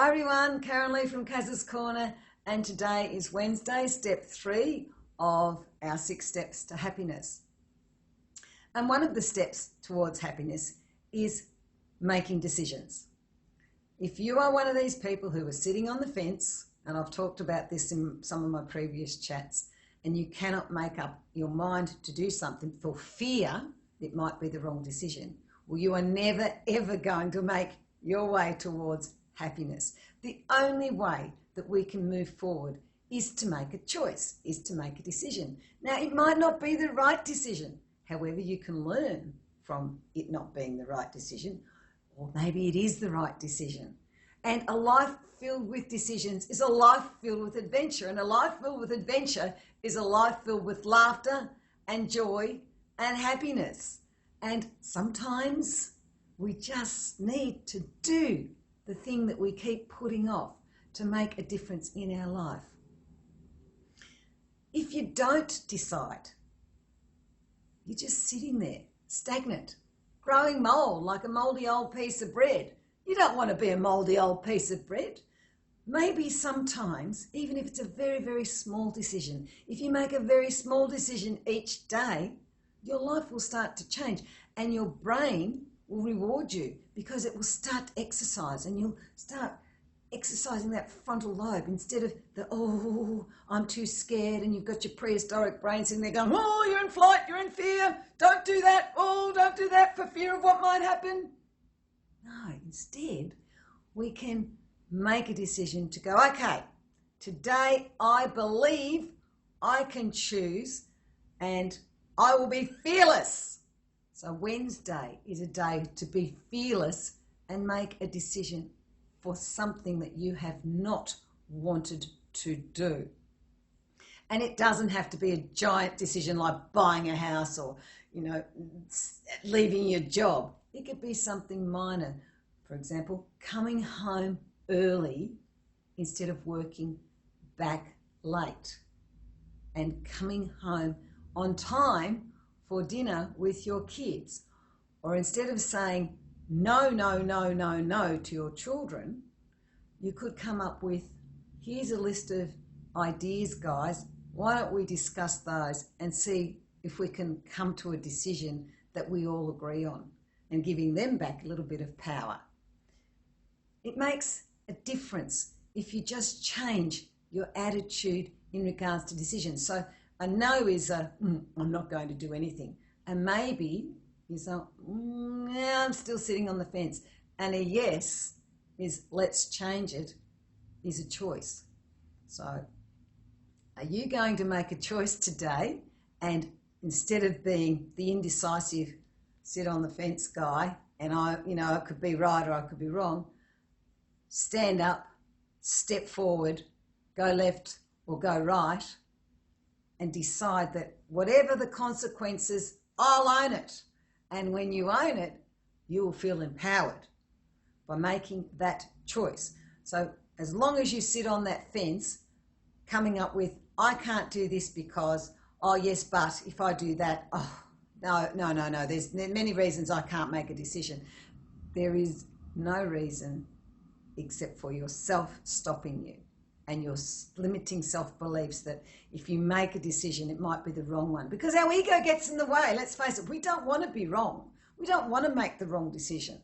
Hi everyone, Karen Lee from Kazza'S Corner, and today is Wednesday, step 3 of our 6 steps to happiness. And one of the steps towards happiness is making decisions. If you are one of these people who are sitting on the fence, and I've talked about this in some of my previous chats, and you cannot make up your mind to do something for fear it might be the wrong decision, well, you are never ever going to make your way towards happiness. The only way that we can move forward is to make a choice, is to make a decision. Now, it might not be the right decision. However, you can learn from it not being the right decision, or maybe it is the right decision. And a life filled with decisions is a life filled with adventure. And a life filled with adventure is a life filled with laughter and joy and happiness. And sometimes we just need to do the thing that we keep putting off to make a difference in our life. If you don't decide, you're just sitting there, stagnant, growing mold like a mouldy old piece of bread. You don't want to be a mouldy old piece of bread. Maybe sometimes, even if it's a very, very small decision, if you make a very small decision each day, your life will start to change and your brain will reward you because it will start to exercise, and you'll start exercising that frontal lobe instead of the, oh, I'm too scared, and you've got your prehistoric brain sitting there going, oh, you're in flight, you're in fear, don't do that, oh, don't do that for fear of what might happen. No, instead, we can make a decision to go, okay, today I believe I can choose and I will be fearless. So Wednesday is a day to be fearless and make a decision for something that you have not wanted to do. And it doesn't have to be a giant decision like buying a house or, leaving your job. It could be something minor. For example, coming home early instead of working back late, and coming home on time for dinner with your kids. Or instead of saying no, no, no, no, no to your children, you could come up with, here's a list of ideas, guys. Why don't we discuss those and see if we can come to a decision that we all agree on, and giving them back a little bit of power. It makes a difference if you just change your attitude in regards to decisions. So a no is a, I'm not going to do anything. And maybe is a, yeah, I'm still sitting on the fence. And a yes is, let's change it, is a choice. So are you going to make a choice today, and instead of being the indecisive, sit on the fence guy, and I could be right or I could be wrong, stand up, step forward, go left or go right, and decide that whatever the consequences, I'll own it. And when you own it, you will feel empowered by making that choice. So as long as you sit on that fence, coming up with, I can't do this because, oh yes, but if I do that, oh, no. There's many reasons I can't make a decision. There is no reason except for yourself stopping you and your limiting self-beliefs that if you make a decision, it might be the wrong one. Because our ego gets in the way, let's face it, we don't want to be wrong. We don't want to make the wrong decision.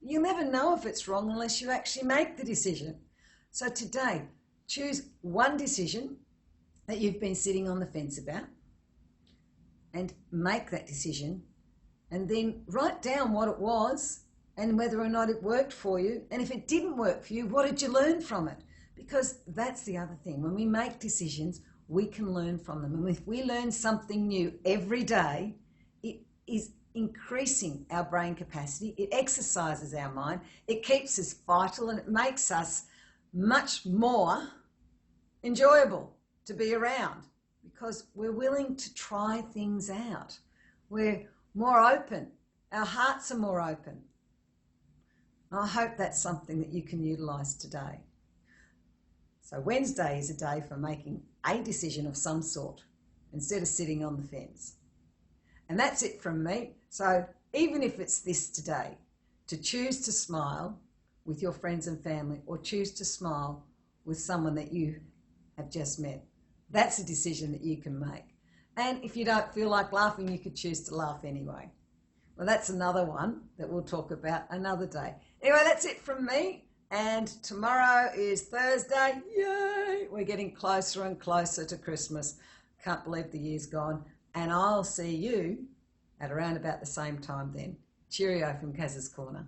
You'll never know if it's wrong unless you actually make the decision. So today, choose one decision that you've been sitting on the fence about and make that decision, and then write down what it was and whether or not it worked for you. And if it didn't work for you, what did you learn from it? Because that's the other thing. When we make decisions, we can learn from them. And if we learn something new every day, it is increasing our brain capacity. It exercises our mind. It keeps us vital, and it makes us much more enjoyable to be around because we're willing to try things out. We're more open. Our hearts are more open. I hope that's something that you can utilise today. So Wednesday is a day for making a decision of some sort instead of sitting on the fence. And that's it from me. So even if it's this today, to choose to smile, with your friends and family, or choose to smile with someone that you have just met. That's a decision that you can make. And if you don't feel like laughing, you could choose to laugh anyway. Well, that's another one that we'll talk about another day. Anyway, that's it from me. And tomorrow is Thursday. Yay! We're getting closer and closer to Christmas. Can't believe the year's gone. And I'll see you at around about the same time then. Cheerio from Kazza'S Corner.